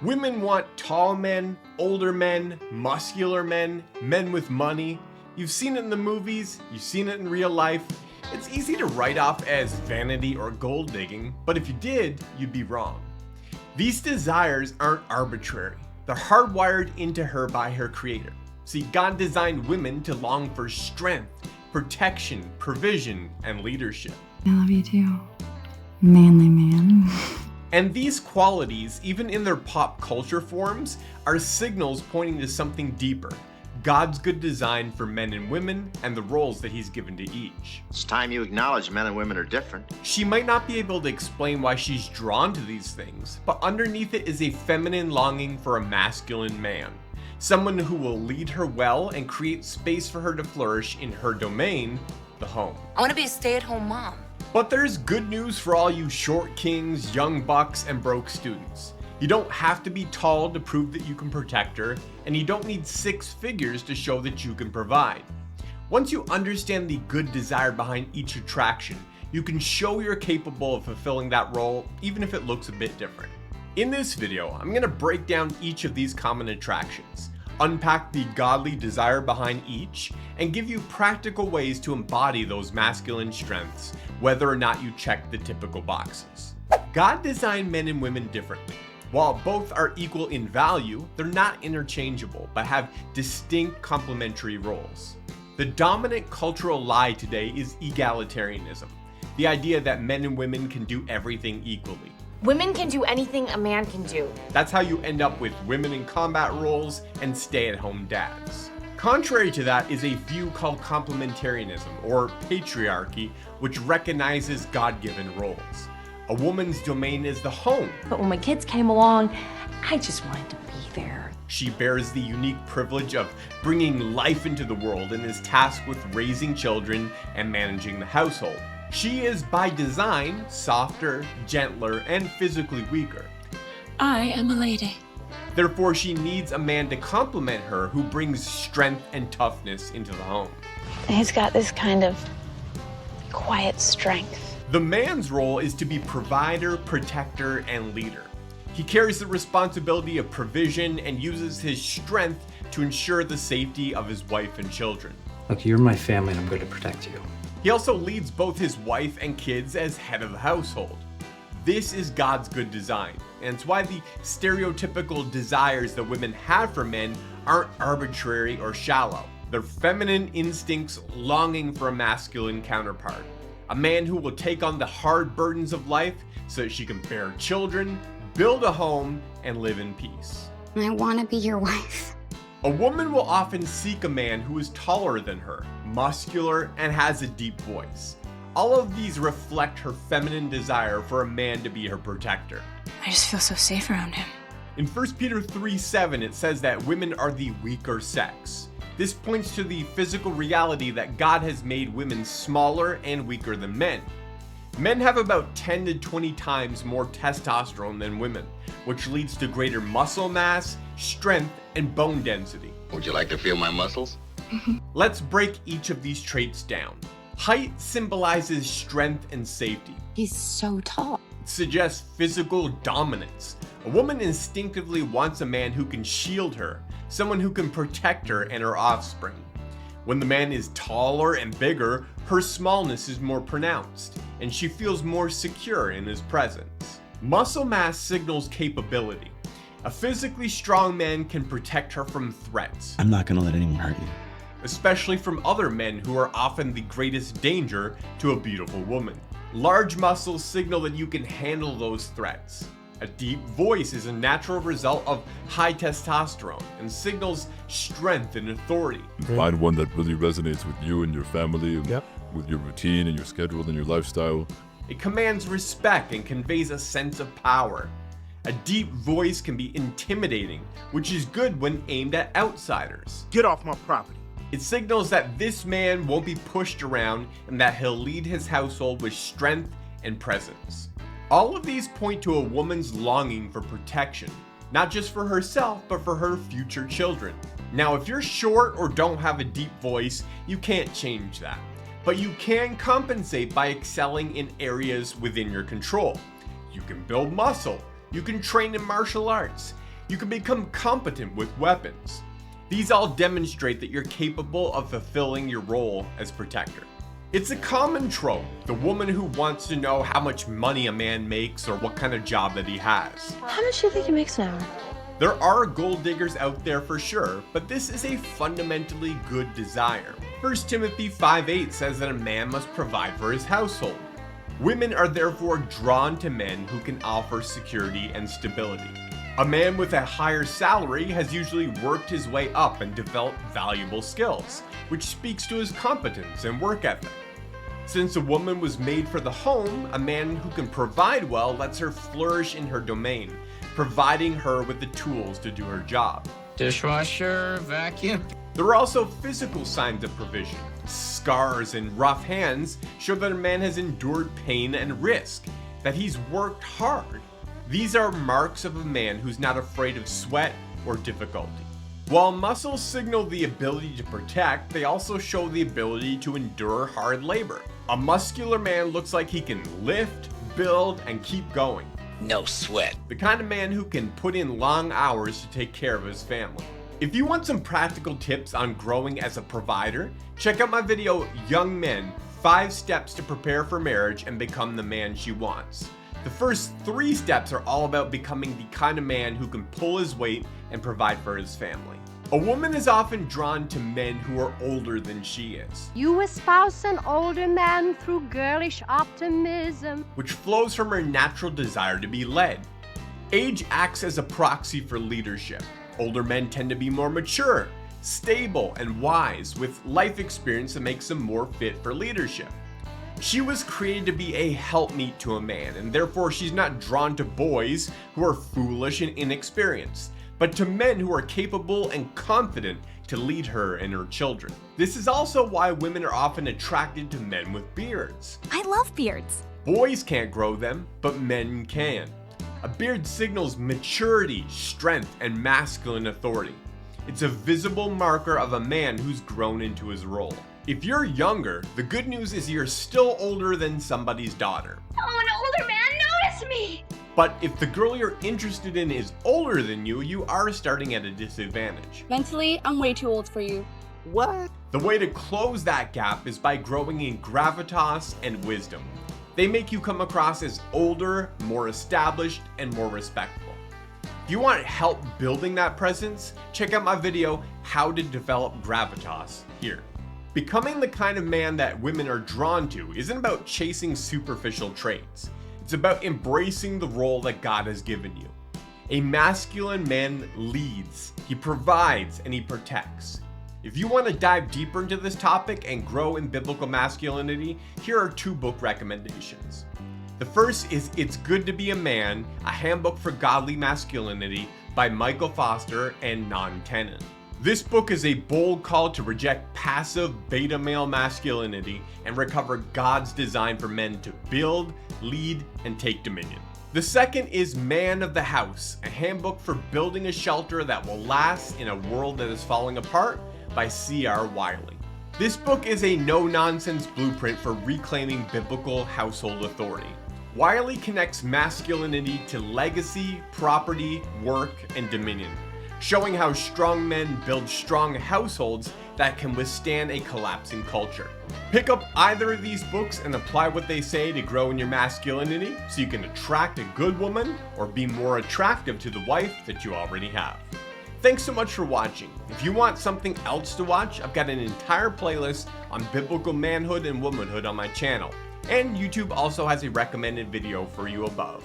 Women want tall men, older men, muscular men, men with money. You've seen it in the movies, you've seen it in real life. It's easy to write off as vanity or gold digging, but if you did, you'd be wrong. These desires aren't arbitrary. They're hardwired into her by her creator. See, God designed women to long for strength, protection, provision, and leadership. I love you too, manly man. And these qualities, even in their pop culture forms, are signals pointing to something deeper. God's good design for men and women and the roles that he's given to each. It's time you acknowledge men and women are different. She might not be able to explain why she's drawn to these things, but underneath it is a feminine longing for a masculine man. Someone who will lead her well and create space for her to flourish in her domain, the home. I want to be a stay-at-home mom. But there's good news for all you short kings, young bucks, and broke students. You don't have to be tall to prove that you can protect her, and you don't need 6 figures to show that you can provide. Once you understand the good desire behind each attraction, you can show you're capable of fulfilling that role, even if it looks a bit different. In this video, I'm going to break down each of these common attractions, unpack the godly desire behind each, and give you practical ways to embody those masculine strengths, whether or not you check the typical boxes. God designed men and women differently. While both are equal in value, they're not interchangeable, but have distinct complementary roles. The dominant cultural lie today is egalitarianism, the idea that men and women can do everything equally. Women can do anything a man can do. That's how you end up with women in combat roles and stay-at-home dads. Contrary to that is a view called complementarianism, or patriarchy, which recognizes God-given roles. A woman's domain is the home. But when my kids came along, I just wanted to be there. She bears the unique privilege of bringing life into the world and is tasked with raising children and managing the household. She is by design softer, gentler, and physically weaker. I am a lady. Therefore, she needs a man to complement her who brings strength and toughness into the home. He's got this kind of quiet strength. The man's role is to be provider, protector, and leader. He carries the responsibility of provision and uses his strength to ensure the safety of his wife and children. Look, you're my family and I'm going to protect you. He also leads both his wife and kids as head of the household. This is God's good design, and it's why the stereotypical desires that women have for men aren't arbitrary or shallow. They're feminine instincts longing for a masculine counterpart. A man who will take on the hard burdens of life so that she can bear children, build a home, and live in peace. I want to be your wife. A woman will often seek a man who is taller than her, muscular, and has a deep voice. All of these reflect her feminine desire for a man to be her protector. I just feel so safe around him. In 1 Peter 3:7, it says that women are the weaker sex. This points to the physical reality that God has made women smaller and weaker than men. Men have about 10 to 20 times more testosterone than women, which leads to greater muscle mass, strength, and bone density. Would you like to feel my muscles? Let's break each of these traits down. Height symbolizes strength and safety. He's so tall. It suggests physical dominance. A woman instinctively wants a man who can shield her, someone who can protect her and her offspring. When the man is taller and bigger, her smallness is more pronounced, and she feels more secure in his presence. Muscle mass signals capability. A physically strong man can protect her from threats. I'm not gonna let anyone hurt you. Especially from other men who are often the greatest danger to a beautiful woman. Large muscles signal that you can handle those threats. A deep voice is a natural result of high testosterone and signals strength and authority. Find one that really resonates with you and your family, and with your routine and your schedule and your lifestyle. It commands respect and conveys a sense of power. A deep voice can be intimidating, which is good when aimed at outsiders. Get off my property. It signals that this man won't be pushed around and that he'll lead his household with strength and presence. All of these point to a woman's longing for protection, not just for herself, but for her future children. Now, if you're short or don't have a deep voice, you can't change that. But you can compensate by excelling in areas within your control. You can build muscle. You can train in martial arts. You can become competent with weapons. These all demonstrate that you're capable of fulfilling your role as protector. It's a common trope, the woman who wants to know how much money a man makes or what kind of job that he has. How much do you think he makes an hour? There are gold diggers out there for sure, but this is a fundamentally good desire. 1 Timothy 5:8 says that a man must provide for his household. Women are therefore drawn to men who can offer security and stability. A man with a higher salary has usually worked his way up and developed valuable skills, which speaks to his competence and work ethic. Since a woman was made for the home, a man who can provide well lets her flourish in her domain, providing her with the tools to do her job. Dishwasher, vacuum. There are also physical signs of provision. Scars and rough hands show that a man has endured pain and risk, that he's worked hard. These are marks of a man who's not afraid of sweat or difficulty. While muscles signal the ability to protect, they also show the ability to endure hard labor. A muscular man looks like he can lift, build, and keep going. No sweat. The kind of man who can put in long hours to take care of his family. If you want some practical tips on growing as a provider, check out my video, Young Men, 5 Steps to Prepare for Marriage and Become the Man She Wants. The first 3 steps are all about becoming the kind of man who can pull his weight and provide for his family. A woman is often drawn to men who are older than she is. You espouse an older man through girlish optimism, which flows from her natural desire to be led. Age acts as a proxy for leadership. Older men tend to be more mature, stable, and wise, with life experience that makes them more fit for leadership. She was created to be a helpmeet to a man, and therefore she's not drawn to boys who are foolish and inexperienced, but to men who are capable and confident to lead her and her children. This is also why women are often attracted to men with beards. I love beards. Boys can't grow them, but men can. A beard signals maturity, strength, and masculine authority. It's a visible marker of a man who's grown into his role. If you're younger, the good news is you're still older than somebody's daughter. Oh, an older man notice me! But if the girl you're interested in is older than you, you are starting at a disadvantage. Mentally, I'm way too old for you. What? The way to close that gap is by growing in gravitas and wisdom. They make you come across as older, more established, and more respectful. If you want help building that presence, check out my video, How to Develop Gravitas, here. Becoming the kind of man that women are drawn to isn't about chasing superficial traits. It's about embracing the role that God has given you. A masculine man leads, he provides, and he protects. If you want to dive deeper into this topic and grow in biblical masculinity, here are 2 book recommendations. The first is It's Good to Be a Man, a Handbook for Godly Masculinity by Michael Foster and Bnonn Tenan. This book is a bold call to reject passive beta male masculinity and recover God's design for men to build, lead, and take dominion. The second is Man of the House, a handbook for building a shelter that will last in a world that is falling apart by C.R. Wiley. This book is a no-nonsense blueprint for reclaiming biblical household authority. Wiley connects masculinity to legacy, property, work, and dominion, showing how strong men build strong households that can withstand a collapsing culture. Pick up either of these books and apply what they say to grow in your masculinity so you can attract a good woman or be more attractive to the wife that you already have. Thanks so much for watching. If you want something else to watch, I've got an entire playlist on biblical manhood and womanhood on my channel. And YouTube also has a recommended video for you above.